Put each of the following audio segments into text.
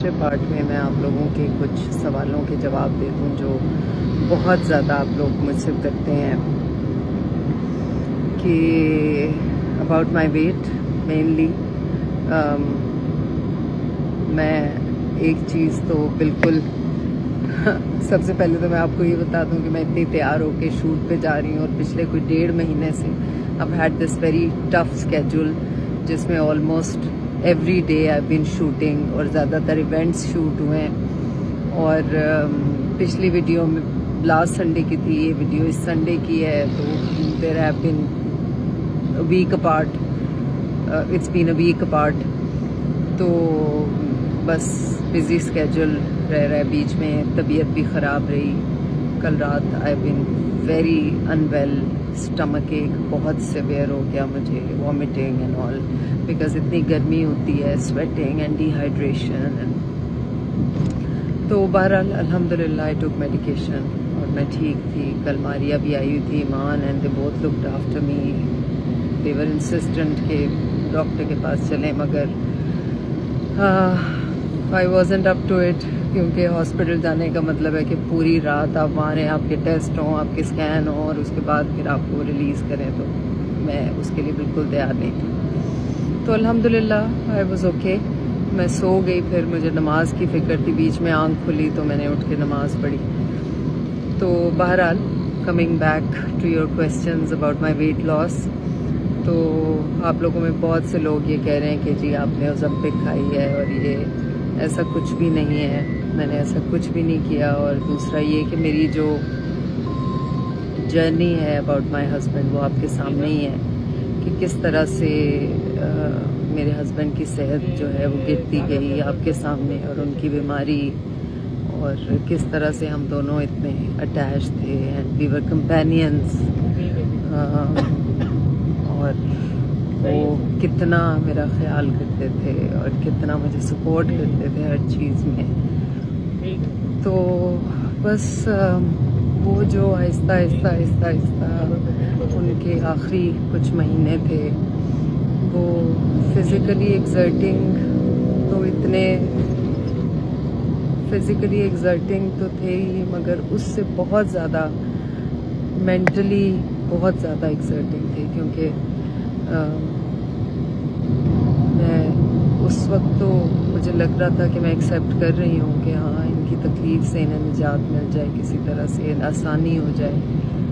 दूसरे पार्ट में मैं आप लोगों के कुछ सवालों के जवाब दे दूं जो बहुत ज़्यादा आप लोग मुझसे करते हैं कि अबाउट माय वेट मेनली। मैं एक चीज़ तो बिल्कुल सबसे पहले तो मैं आपको ये बता दूं कि मैं इतनी तैयार होकर शूट पे जा रही हूँ और पिछले कोई 1.5 महीने से I've had this very tough schedule जिसमें almost every day I been shooting और ज़्यादातर इवेंट्स शूट हुए हैं। और पिछली वीडियो में लास्ट संडे की थी, ये वीडियो इस संडे की है, तो there have been a week apart, it's been a week apart. तो बस बिजी स्केड्यूल रह रहा है, बीच में तबीयत भी ख़राब रही। कल रात I been very unwell, stomach ache बहुत सिवियर हो गया मुझे, वॉमिटिंग एंड ऑल, बिकॉज इतनी गर्मी होती है, स्वेटिंग एंड डिहाइड्रेशन। तो बहरहाल अल्हम्दुलिल्लाह आई टुक मेडिकेशन और मैं ठीक थी। कल मारिया भी आई हुई थी, Iman, and they both looked after me. They were insistent के डॉक्टर के पास चलें, मगर I wasn't up to it, क्योंकि हॉस्पिटल जाने का मतलब है कि पूरी रात आप वहाँ रहें, आपके टेस्ट हों, आपके स्कैन हों और उसके बाद फिर आपको रिलीज़ करें। तो मैं उसके लिए बिल्कुल तैयार नहीं थी। तो अल्हम्दुलिल्लाह आई वाज ओके। मैं सो गई, फिर मुझे नमाज की फ़िक्र थी, बीच में आँख खुली तो मैंने उठ के नमाज पढ़ी। तो बहरहाल coming back to your questions about my weight loss, तो आप लोगों में बहुत से लोग ये कह रहे हैं कि जी आपने ओज़ेम्पिक खाई है, और ये ऐसा कुछ भी नहीं है, मैंने ऐसा कुछ भी नहीं किया। और दूसरा ये कि मेरी जो जर्नी है अबाउट माय हस्बैंड वो आपके सामने ही है कि किस तरह से मेरे हस्बैंड की सेहत जो है वो गिरती गई आपके सामने, और उनकी बीमारी, और किस तरह से हम दोनों इतने अटैच थे एंड वी वर कंपेनियंस। और वो कितना मेरा ख्याल करते थे और कितना मुझे सपोर्ट करते थे हर चीज़ में। तो बस वो जो आहिस्ता आहिस्ता उनके आखिरी कुछ महीने थे, वो फिज़िकली एग्जर्टिंग तो थे ही, मगर उससे बहुत ज़्यादा मेंटली बहुत ज़्यादा एग्जर्टिंग थे, क्योंकि मैं उस वक्त तो मुझे लग रहा था कि मैं एक्सेप्ट कर रही हूँ कि हाँ इनकी तकलीफ़ से इन्हें निजात मिल जाए, किसी तरह से आसानी हो जाए,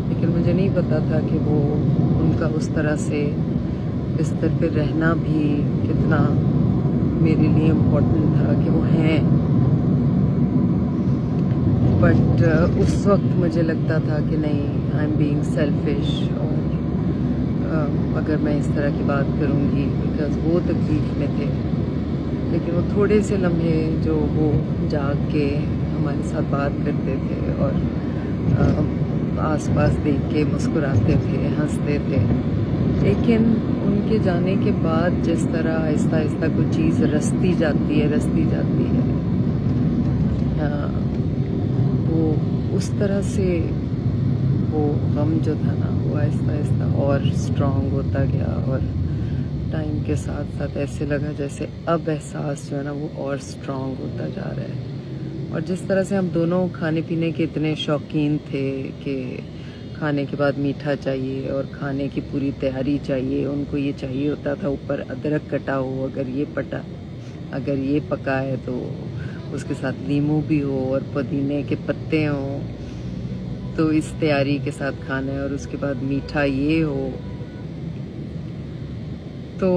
लेकिन मुझे नहीं पता था कि वो उनका उस तरह से बिस्तर पे रहना भी कितना मेरे लिए इम्पोर्टेंट था कि वो हैं। बट उस वक्त मुझे लगता था कि नहीं, आई एम बीइंग सेल्फिश, और अगर मैं इस तरह की बात करूँगी, बिकॉज वो तकलीफ में थे, लेकिन वो थोड़े से लम्हे जो वो जाग के हमारे साथ बात करते थे और आसपास देख के मुस्कुराते थे, हंसते थे। लेकिन उनके जाने के बाद जिस तरह आहिस्ता आहिस्ता कुछ चीज़ रसती जाती है, वो उस तरह से वो गम जो था ना, वो आहिस्ता आहिस्ता और स्ट्रॉन्ग होता गया, और टाइम के साथ साथ ऐसे लगा जैसे अब एहसास जो है ना वो और स्ट्रॉन्ग होता जा रहा है। और जिस तरह से हम दोनों खाने पीने के इतने शौकीन थे कि खाने के बाद मीठा चाहिए और खाने की पूरी तैयारी चाहिए, उनको ये चाहिए होता था ऊपर अदरक कटा हो, अगर ये पका है तो उसके साथ नींबू भी हो और पुदीने के पत्ते हों, तो इस तैयारी के साथ खाना है, और उसके बाद मीठा ये हो। तो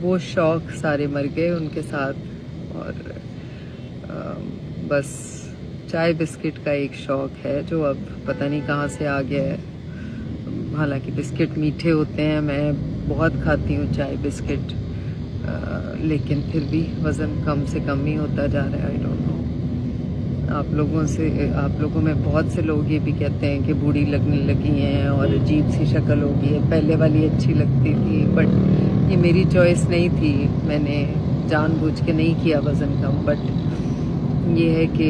वो शौक़ सारे मर गए उनके साथ, और बस चाय बिस्किट का एक शौक़ है जो अब पता नहीं कहाँ से आ गया है। हालांकि बिस्किट मीठे होते हैं, मैं बहुत खाती हूँ चाय बिस्किट, लेकिन फिर भी वज़न कम से कम ही होता जा रहा है। आई डोंट नो, आप लोगों में बहुत से लोग ये भी कहते हैं कि बूढ़ी लगने लगी हैं और अजीब सी शक्ल हो गई है, पहले वाली अच्छी लगती थी, बट ये मेरी चॉइस नहीं थी, मैंने जानबूझ के नहीं किया वज़न कम, बट ये है कि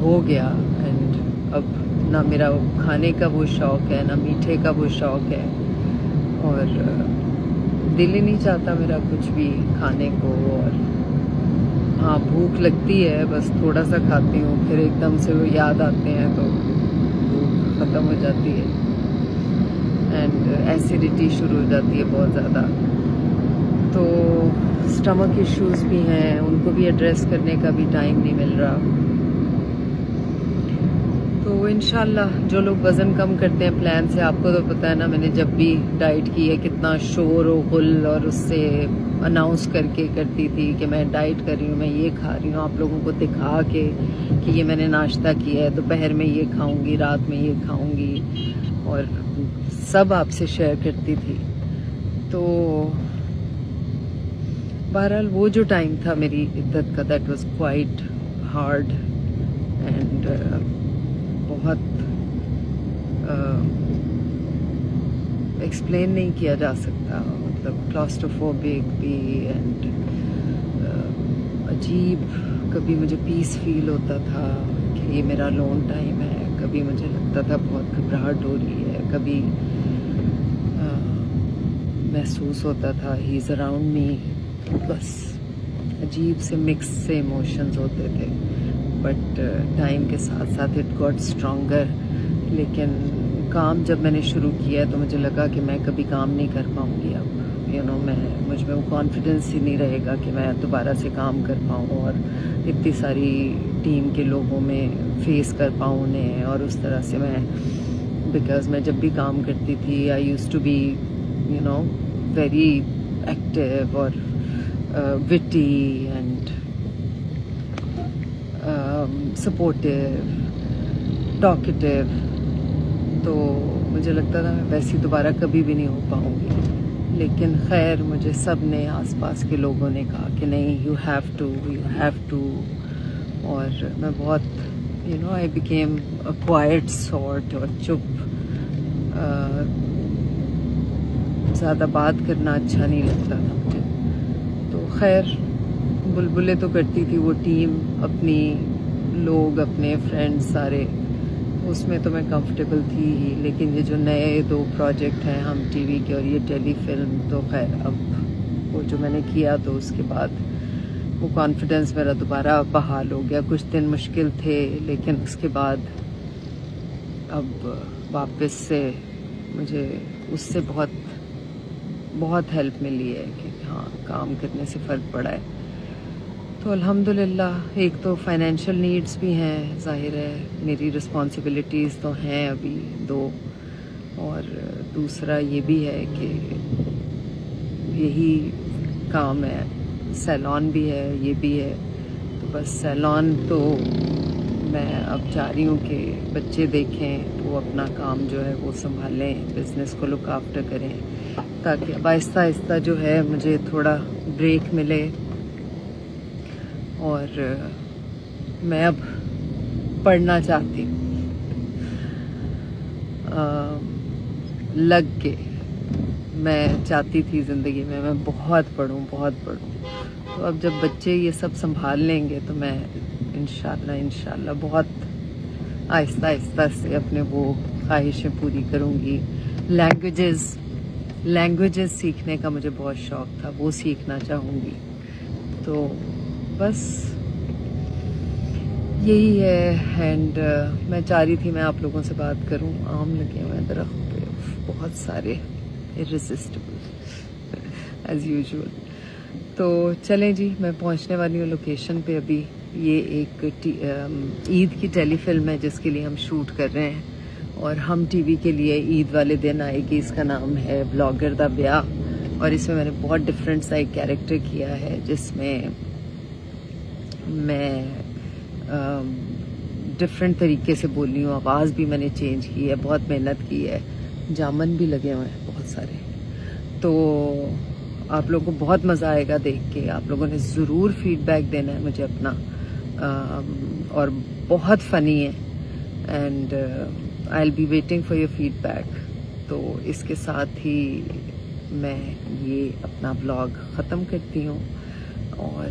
हो गया। एंड अब ना मेरा खाने का वो शौक़ है, ना मीठे का वो शौक़ है, और दिल ही नहीं चाहता मेरा कुछ भी खाने को। और हाँ भूख लगती है, बस थोड़ा सा खाती हूँ, फिर एकदम से वो याद आते हैं तो भूख ख़त्म हो जाती है एंड एसिडिटी शुरू हो जाती है बहुत ज़्यादा। तो स्टमक इश्यूज़ भी हैं, उनको भी एड्रेस करने का भी टाइम नहीं मिल रहा। तो इंशाल्लाह जो लोग वज़न कम करते हैं प्लान से, आपको तो पता है ना, मैंने जब भी डाइट की है कितना शोर व गुल और उससे अनाउंस करके करती थी कि मैं डाइट कर रही हूँ, मैं ये खा रही हूँ, आप लोगों को दिखा के कि ये मैंने नाश्ता किया है, दोपहर में ये खाऊंगी, रात में ये खाऊंगी, और सब आपसे शेयर करती थी। तो बहरहाल वो जो टाइम था मेरी इद्दत का, that was quite hard and बहुत एक्सप्लेन नहीं किया जा सकता, मतलब क्लॉस्ट्रोफोबिक भी एंड अजीब। कभी मुझे पीस फील होता था कि ये मेरा लोन टाइम है, कभी मुझे लगता था बहुत घबराहट हो रही है, कभी महसूस होता था ही इज़ अराउंड मी। बस अजीब से मिक्स से इमोशंस होते थे, बट टाइम के साथ साथ इट गॉट स्ट्रॉन्गर। लेकिन काम जब मैंने शुरू किया तो मुझे लगा कि मैं कभी काम नहीं कर पाऊँगी अब, मुझ में वो कॉन्फिडेंस ही नहीं रहेगा कि मैं दोबारा से काम कर पाऊँ और इतनी सारी टीम के लोगों में फेस कर पाऊँ उन्हें। और उस तरह से मैं, बिकॉज मैं जब भी काम करती थी I used to be very active और विटी एंड सपोर्टिव, टॉकेटिव। तो मुझे लगता था मैं वैसी दोबारा कभी भी नहीं हो पाऊँगी। लेकिन खैर मुझे सब ने, आसपास के लोगों ने कहा कि नहीं, यू हैव टू। और मैं बहुत I became a quite sort, और चुप, ज़्यादा बात करना अच्छा नहीं लगता था मुझे। तो खैर बुलबुलें तो करती थी वो टीम, अपनी लोग, अपने फ्रेंड्स सारे, उसमें तो मैं कंफर्टेबल थी ही। लेकिन ये जो नए 2 प्रोजेक्ट हैं हम टीवी के और ये टेली फिल्म, तो खैर अब वो जो मैंने किया तो उसके बाद वो कॉन्फिडेंस मेरा दोबारा बहाल हो गया। कुछ दिन मुश्किल थे, लेकिन उसके बाद अब वापस से मुझे उससे बहुत बहुत हेल्प मिली है कि हाँ, काम करने से फ़र्क पड़ा है। तो अल्हम्दुलिल्लाह, एक तो फाइनेंशियल नीड्स भी हैं, ज़ाहिर है मेरी रिस्पॉन्सिबिलिटीज़ तो हैं अभी 2, और दूसरा ये भी है कि यही काम है, सैलॉन भी है, ये भी है। तो बस सैलॉन तो मैं अब चाह रही हूँ कि बच्चे देखें, वो अपना काम जो है वो संभालें, बिज़नेस को लुक आफ्टर करें, ताकि अब आहिस्ता आहिस्ता जो है मुझे थोड़ा ब्रेक मिले। और मैं अब पढ़ना चाहती हूँ, लग के। मैं चाहती थी ज़िंदगी में मैं बहुत पढूं। तो अब जब बच्चे ये सब संभाल लेंगे तो मैं इंशाल्लाह बहुत आहिस्ता आहिस्ता से अपने वो ख्वाहिशें पूरी करूँगी। लैंग्वेजेस सीखने का मुझे बहुत शौक़ था, वो सीखना चाहूँगी। तो बस यही है। एंड मैं चाह रही थी मैं आप लोगों से बात करूं। आम लगे हुए हैं दरख्त पे बहुत सारे, इररेसिस्टिबल एज यूजुअल। तो चलें जी, मैं पहुंचने वाली हूँ लोकेशन पे अभी। ये एक ईद की टेलीफिल्म है जिसके लिए हम शूट कर रहे हैं, और हम टीवी के लिए ईद वाले दिन आएगी। इसका नाम है ब्लॉगर दा ब्याह, और इसमें मैंने बहुत डिफरेंट सा एक कैरेक्टर किया है, जिसमें मैं डिफरेंट तरीके से बोल रही हूँ। आवाज़ भी मैंने चेंज की है, बहुत मेहनत की है, जामन भी लगे हुए हैं बहुत सारे। तो आप लोगों को बहुत मज़ा आएगा देख के। आप लोगों ने ज़रूर फीडबैक देना है मुझे अपना, और बहुत फ़नी है, and I will be waiting for your feedback. तो इसके साथ ही मैं ये अपना ब्लॉग ख़त्म करती हूँ, और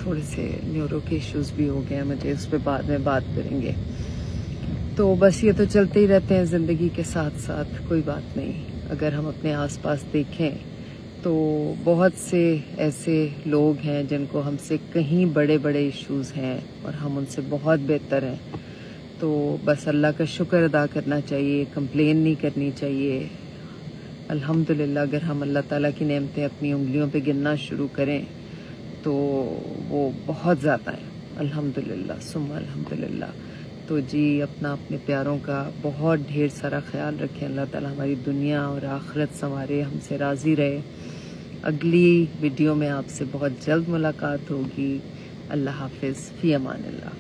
थोड़े से न्यूरो के इश्यूज़ भी हो गए हैं मुझे, उस पर बाद में बात करेंगे। तो बस ये तो चलते ही रहते हैं ज़िंदगी के साथ साथ, कोई बात नहीं। अगर हम अपने आसपास देखें तो तो बहुत से ऐसे लोग हैं जिनको हमसे कहीं बड़े बड़े इश्यूज़ हैं और हम उनसे बहुत बेहतर हैं। तो बस अल्लाह का शुक्र अदा करना चाहिए, कंप्लेन नहीं करनी चाहिए। अल्हम्दुलिल्लाह अगर हम अल्लाह ताला की नेमतें अपनी उंगलियों पे गिनना शुरू करें तो वो बहुत ज़्यादा हैं। अल्हम्दुलिल्लाह सुम्मा अल्हम्दुलिल्लाह। तो जी अपना अपने प्यारों का बहुत ढेर सारा ख्याल रखें। अल्लाह ताला हमारी दुनिया और आखिरत संवारे, हमसे राज़ी रहे। अगली वीडियो में आपसे बहुत जल्द मुलाकात होगी। अल्लाह हाफिज़, फ़ी अमानिल्लाह।